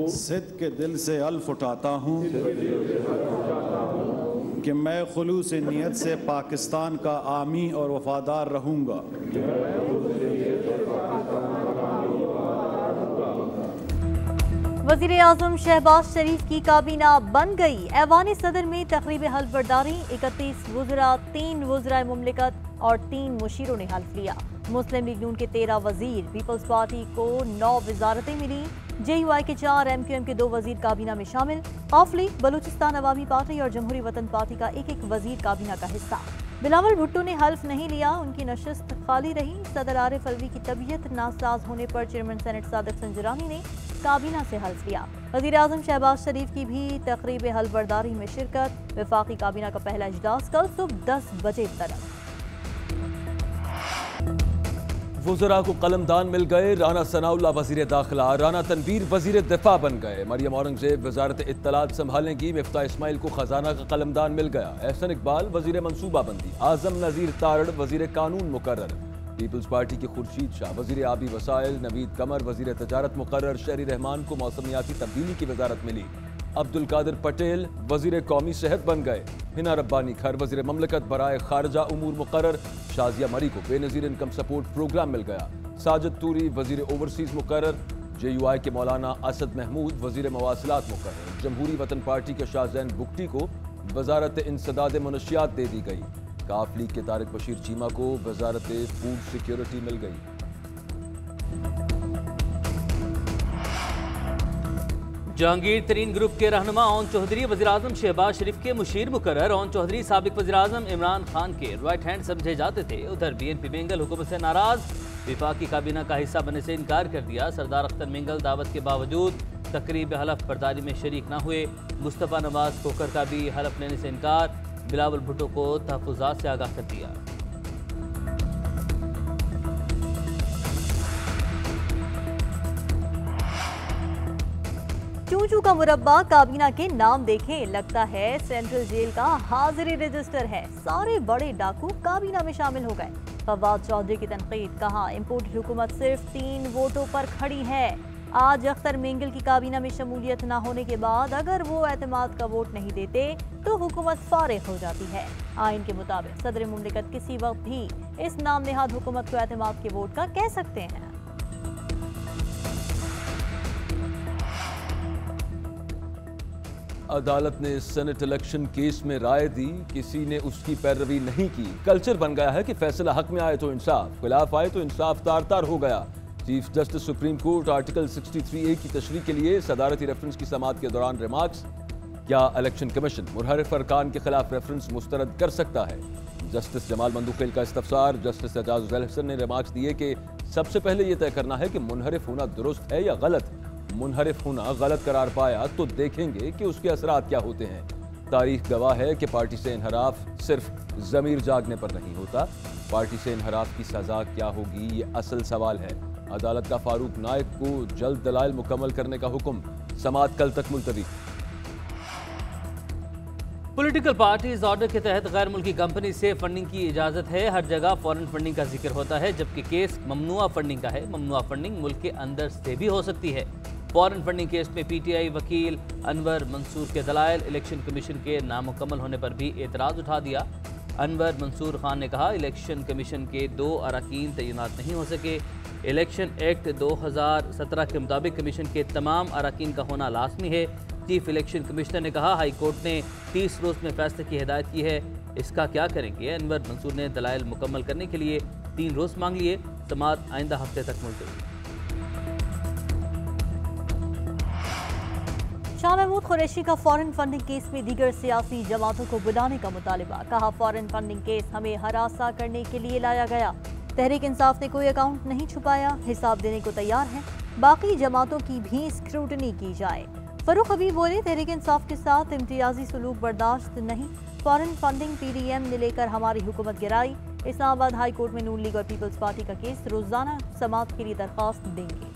सिद्क़ के दिल से अल्फ उठाता हूँ कि मैं खुलूस नियत से पाकिस्तान का आमी और वफादार रहूँगा। वज़ीर आज़म शहबाज शरीफ की काबीना बन गई। ऐवान सदर में तक़रीब हल्फ बर्दारी 31 वज़रा, 3 वज़राए मुमलिकत और 3 मुशीरों ने हल्फ लिया। मुस्लिम लीग नून के 13 वजीर, पीपल्स पार्टी को 9 वजारतें मिली। JUI के 4, MQM के 2 वजीर काबीना में शामिल। Of league, Balochistan Awami party और जमहूरी वतन पार्टी का एक वजीर काबीना का हिस्सा। बिलावल भुट्टो ने हल्फ नहीं लिया, उनकी नशिस्त खाली रही। सदर आरिफ अलवी की तबीयत नासाज होने पर चेयरमैन सेनेट सादिक संजरानी ने काबीना से हल्फ लिया। वज़ीर आज़म शहबाज शरीफ की भी तक़रीब हल्फ बर्दारी में शिरकत। वफाकी काबीना का पहला इजलास कल सुबह 10 बजे तक। वज़रा को कलमदान मिल गए। राना सनाउल्लाह वज़ीर दाखिला, राना तनवीर वज़ीर दिफा बन गए। मरियम औरंगजेब वज़ारत इत्तलात संभालेंगी। मिफ्ता इस्माइल को खजाना का कलमदान मिल गया। एहसन इकबाल वज़ीर मनसूबाबंदी, आज़म नज़ीर तारड़ वज़ीर कानून मुकर्रर। पीपल्स पार्टी के खुर्शीद शाह वज़ीर आबी वसाइल, नवीद कमर वज़ीर तजारत मुकर्रर। शहरी रहमान को मौसमियाती तब्दीली की वजारत मिली। अब्दुल कादिर पटेल वज़ीर कौमी सेहत बन गए। हिना रब्बानी खर वज़ीर ममलकत बराए खारजा उमूर मुकर्रर। शाजिया मरी को बेनज़ीर इनकम सपोर्ट प्रोग्राम मिल गया। साजिद तूरी वज़ीर ओवरसीज़ मुकर्रर। JUI के मौलाना असद महमूद वज़ीर मवासिलात मुकर्रर। जमहूरी वतन पार्टी के शाहजैन बुगटी को वजारत इंसदाद मनशियात दे दी गई। काफ लीग के तारिक बशीर चीमा को वजारत फूड सिक्योरिटी मिल गई। जहांगीर तरीन ग्रुप के रहनुमा ओन चौधरी वज़ीर आज़म शहबाज शरीफ के मुशीर मुकर्रर। ओन चौधरी साबिक वज़ीर आज़म इमरान खान के राइट हैंड समझे जाते थे। उधर BNP मेंगल हुकूमत से नाराज, विफाकी काबीना का हिस्सा बनने से इनकार कर दिया। सरदार अख्तर मेंगल दावत के बावजूद तकरीब हलफ बर्दारी में शरीक न हुए। मुस्तफ़ा नवाज खोकर का भी हलफ लेने से इनकार। बिलावल भुट्टो को तहफ़्फ़ुज़ात से आगाह कर दिया। चूचू का मुरब्बा काबीना के नाम देखें, लगता है सेंट्रल जेल का हाजिरी रजिस्टर है। सारे बड़े डाकू काबीना में शामिल हो गए। फवाद चौधरी की तनकीद, कहा इम्पोर्टेड हुकूमत सिर्फ 3 वोटों पर खड़ी है। आज अख्तर मेंगल की काबीना में शमूलियत न होने के बाद अगर वो एतमाद का वोट नहीं देते तो हुकूमत फारिग हो जाती है। आइन के मुताबिक सदर मुमलिकत किसी वक्त भी इस नाम नेहाद हुकूमत को एतमाद के वोट का कह सकते हैं। अदालत ने सेनेट इलेक्शन केस में राय दी, किसी ने उसकी पैरवी नहीं की। कल्चर बन गया है कि फैसला हक में आए तो इंसाफ, खिलाफ आए तो इंसाफ तार तार हो गया। Chief justice supreme court article 63A की तशरीह के लिए सदारती रेफरेंस की समाअत के दौरान रिमार्क्स, क्या इलेक्शन कमीशन मुनहरिफ अरकान के खिलाफ रेफरेंस मुस्तरद कर सकता है? जस्टिस जमाल मंदुखेल का इस्तफसार। जस्टिस एजाज उज़ैल हसन ने रिमार्क्स दिए कि सबसे पहले यह तय करना है कि मुनहरिफ होना दुरुस्त है या गलत। मुनहरिफ होना गलत करार पाया तो देखेंगे कि उसके असरात क्या होते हैं। तारीख गवाह है कि पार्टी से इनहराफ सिर्फ ज़मीर जागने पर नहीं होता। पार्टी से इनहराफ की सजा क्या होगी, ये असल सवाल है। अदालत का फारूक नाइक को जल्द दलाइल मुकम्मल करने का हुक्म। समाअत कल तक मुलतवी। पॉलिटिकल पार्टीज ऑर्डर के तहत गैर मुल्की कंपनी से फंडिंग की इजाज़त है। हर जगह फॉरेन फंडिंग का जिक्र होता है, जबकि केस ममनुआ फंडिंग का है। ममनुआ फंडिंग मुल्क के अंदर से भी हो सकती है। फॉरेन फंडिंग केस में PTI वकील अनवर मंसूर के दलाइल, इलेक्शन कमीशन के नामुकम्मल होने पर भी एतराज़ उठा दिया। अनवर मंसूर खान ने कहा, इलेक्शन कमीशन के 2 अरकान तैनात नहीं हो सके। इलेक्शन एक्ट 2017 के मुताबिक कमीशन के तमाम अरकान का होना लाजमी है। चीफ इलेक्शन कमिश्नर ने कहा, हाई कोर्ट ने 30 रोज़ में फैसले की हिदायत की है, इसका क्या करेंगे? अनवर मंसूर ने दलाइल मुकम्मल करने के लिए 3 रोज़ मांग लिए। समाअत आइंदा हफ्ते तक मुलतवी। शाह महमूद कुरैशी का फॉरेन फंडिंग केस में दीगर सियासी जमातों को बुलाने का मुतालिबा। कहा, फॉरेन फंडिंग केस हमें हरासा करने के लिए लाया गया। तहरीक इंसाफ ने कोई अकाउंट नहीं छुपाया, हिसाब देने को तैयार है। बाकी जमातों की भी स्क्रूटनी की जाए। फरूख हबीब बोले, तहरीक इंसाफ के साथ इम्तियाजी सलूक बर्दाश्त नहीं। फॉरेन फंडिंग PDM ने लेकर हमारी हुकूमत गिराई। इस्लामाबाद हाई कोर्ट में नून लीग और पीपल्स पार्टी का केस। रोजाना समाअत के लिए दरख्वास्त देंगे।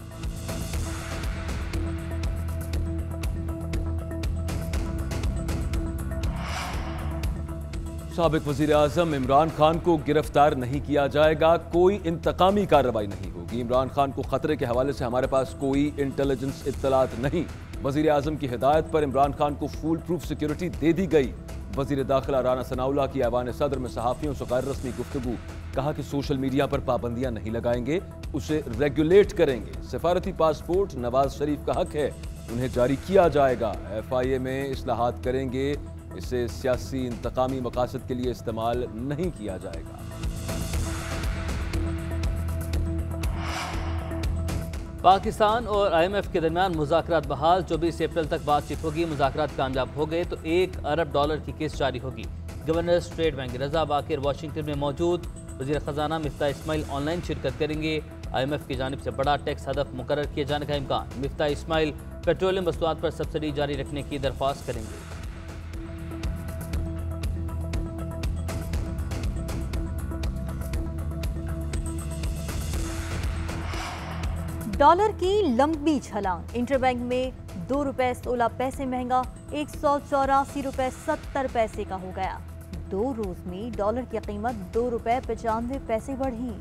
साबिक वज़ीर आज़म इमरान खान को गिरफ्तार नहीं किया जाएगा, कोई इंतकामी कार्रवाई नहीं होगी। इमरान खान को खतरे के हवाले से हमारे पास कोई इंटेलिजेंस इत्तलात नहीं। वजीर आजम की हिदायत पर इमरान खान को फूल प्रूफ सिक्योरिटी दे दी गई। वजीर दाखिला राना सनाउल्लाह की ऐवान सदर में सहाफियों से गैर रस्मी गुफ्तगू। कहा कि सोशल मीडिया पर पाबंदियां नहीं लगाएंगे, उसे रेगुलेट करेंगे। सफारती पासपोर्ट नवाज शरीफ का हक है, उन्हें जारी किया जाएगा। FIA में इस्लाहात करेंगे, इसे सियासी इंतकामी मकासद के लिए इस्तेमाल नहीं किया जाएगा। पाकिस्तान और IMF के दरमियान मुज़ाकरात बहाल। 24 अप्रैल तक बातचीत होगी। मुज़ाकरात कामयाब हो गए तो $1 अरब की किस्त जारी होगी। गवर्नर स्टेट बैंक रजा बाकिर वाशिंगटन में मौजूद। वज़ीर ख़जाना मिफ्ता इस्माइल ऑनलाइन शिरकत करेंगे। IMF की जानिब से बड़ा टैक्स हदफ मुकर्रर किए जाने का इम्कान। मिफ्ता इस्माइल पेट्रोलियम मसनूआत पर सब्सिडी जारी रखने की दरख्वास्त करेंगे। डॉलर की लंबी छलांग। इंटरबैंक में ₹2.16 महंगा 184 रुपए 70 पैसे का हो गया। 2 रोज में डॉलर की कीमत ₹2.95 बढ़ी।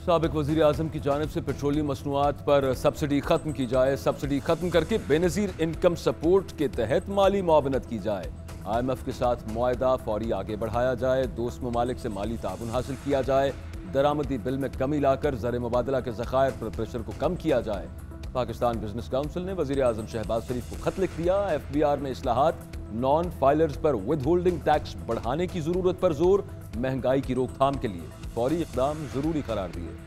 साबिक वजीर आजम की जानिब से पेट्रोलियम मसनूआत पर सब्सिडी खत्म की जाए। सब्सिडी खत्म करके बेनज़ीर इनकम सपोर्ट के तहत माली मुआवनत की जाए। IMF के साथ मुआहदा फौरी आगे बढ़ाया जाए। दोस्त ममालिक से माली ताउन हासिल किया जाए। दरामदी बिल में कमी लाकर ज़र मुबादला के ज़खायर पर प्रेशर को कम किया जाए। पाकिस्तान बिजनेस काउंसिल ने वज़ीर आज़म शहबाज शरीफ को खत लिख दिया। FBR में इस्लाहात, नॉन फाइलर्स पर विद होल्डिंग टैक्स बढ़ाने की ज़रूरत पर जोर। महंगाई की रोकथाम के लिए फौरी इक़दाम ज़रूरी करार दिए।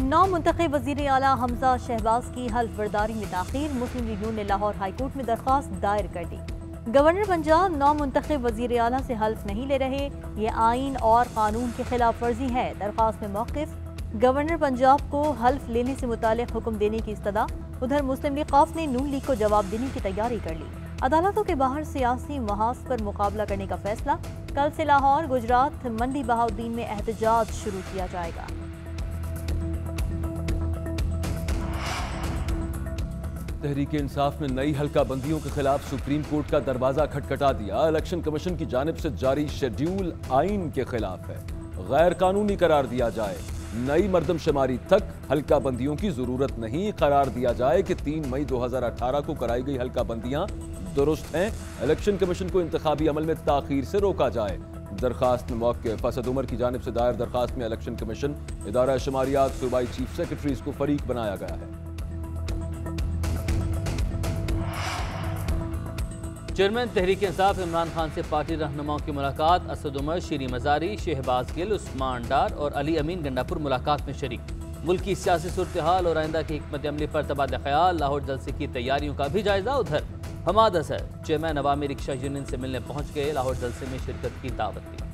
नामुंतखब वज़ीर आला हमजा शहबाज की हल्फ बर्दारी में ताख़ीर। मुस्लिम लीग नून ने लाहौर हाईकोर्ट में दरख्वास्त दायर कर दी। गवर्नर पंजाब नामुंतखब वज़ीर आला से हल्फ नहीं ले रहे, ये आइन और कानून की खिलाफ वर्जी है। दरख्वास्त में मौक़िफ़, गवर्नर पंजाब को हल्फ लेने से मुतालिक हुक्म देने की इस्तदा। उधर मुस्लिम लीग क़ाफ ने नून लीग को जवाब देने की तैयारी कर ली। अदालतों के बाहर सियासी महाज पर मुकाबला करने का फैसला। कल से लाहौर, गुजरात, मंडी बहाउद्दीन में एहतजाज शुरू किया जाएगा। तहरीक इंसाफ ने नई हल्का बंदियों के खिलाफ सुप्रीम कोर्ट का दरवाजा खटखटा दिया। इलेक्शन कमीशन की जानिब से जारी शेड्यूल आइन के खिलाफ है, गैर कानूनी करार दिया जाए। नई मर्दमशुमारी तक हल्का बंदियों की जरूरत नहीं, करार दिया जाए कि 3 मई 2018 को कराई गई हल्का बंदियां दुरुस्त हैं। इलेक्शन कमीशन को इंतखाबी अमल में ताखीर से रोका जाए। दरखास्त में मौक़िफ़, असद उमर की जानिब से दायर दरखास्त में इलेक्शन कमीशन, इदारा शुमारियात, सूबाई चीफ सेक्रेटरीज को फरीक बनाया गया है। चेयरमैन तहरीक इंसाफ इमरान खान से पार्टी रहनुमाओं की मुलाकात। असद उमर, शीरी मजारी, शहबाज गिल, उस्मान डार और अली अमीन गंडापुर मुलाकात में शरीक। मुल्क की सियासी सूरत हाल और आइंदा की हिकमत अमली पर तबादला ख्याल। लाहौर जलसे की तैयारियों का भी जायजा। उधर हमाद असर चेयरमैन अवामी रिक्शा यूनियन से मिलने पहुंच गए। लाहौर जलसे में शिरकत की दावत दी।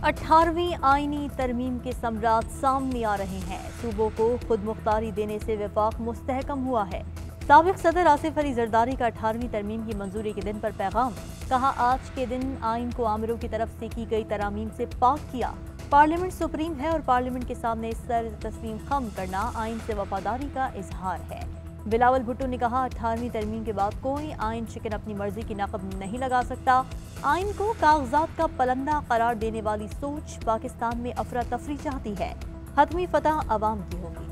अठारहवीं आईनी तरमीम के समरात सामने आ रहे हैं। सूबों को खुद मुख्तारी देने से वफाक मुस्तहकम हुआ है। साबिक सदर आसिफ अली जरदारी का 18वीं तरमीम की मंजूरी के दिन पर पैगाम। कहा, आज के दिन आइन को आमिरों की तरफ से की गई तरामीम से पाक किया। पार्लियामेंट सुप्रीम है और पार्लियामेंट के सामने सर तस्लीम खम करना आइन से वफादारी का इजहार है। बिलावल भुट्टो ने कहा, 18वीं तरमीम के बाद कोई आइन शिकन अपनी मर्जी की नक़ब नहीं लगा सकता। आइन को कागजात का पलंदा करार देने वाली सोच पाकिस्तान में अफरा तफरी चाहती है। हतमी फतह अवाम की होगी।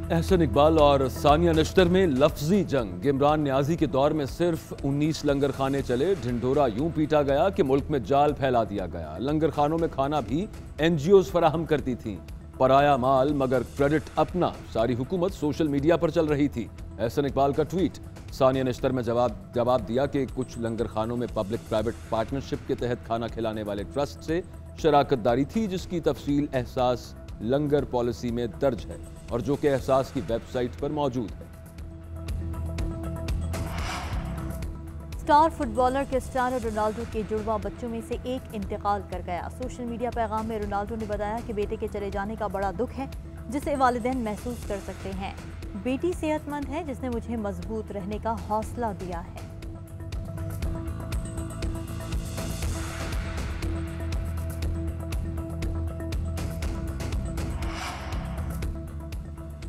एहसन इकबाल और सानिया नश्तर में लफ्जी जंग। इमरान न्याजी के दौर में सिर्फ 19 लंगर खाने चले। ढिंढोरा यूं पीटा गया कि मुल्क में जाल फैला दिया गया। लंगर खानों में खाना भी NGOs फराहम करती थीं। पराया माल मगर क्रेडिट अपना। सारी हुकूमत सोशल मीडिया पर चल रही थी। एहसन इकबाल का ट्वीट। सानिया नश्तर में जवाब दिया कि कुछ लंगर खानों में पब्लिक प्राइवेट पार्टनरशिप के तहत खाना खिलाने वाले ट्रस्ट से शराकत दारी थी, जिसकी तफसील एहसास लंगर पॉलिसी में दर्ज है और जो कि एहसास की वेबसाइट पर मौजूद है। स्टार फुटबॉलर क्रिस्टियानो रोनाल्डो के जुड़वा बच्चों में से एक इंतकाल कर गया। सोशल मीडिया पैगाम में रोनाल्डो ने बताया कि बेटे के चले जाने का बड़ा दुख है, जिसे वालिदैन महसूस कर सकते हैं। बेटी सेहतमंद है, जिसने मुझे मजबूत रहने का हौसला दिया है।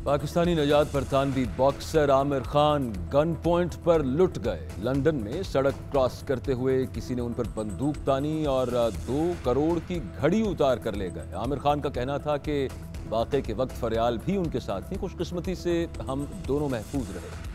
पाकिस्तानी नजात बरतानवी boxer Aamir Khan gun point पर लुट गए। लंदन में सड़क क्रॉस करते हुए किसी ने उन पर बंदूक तानी और 2 करोड़ की घड़ी उतार कर ले गए। आमिर खान का कहना था कि वाक़े के वक्त फरियाल भी उनके साथ थी। खुशकिस्मती से हम दोनों महफूज रहे।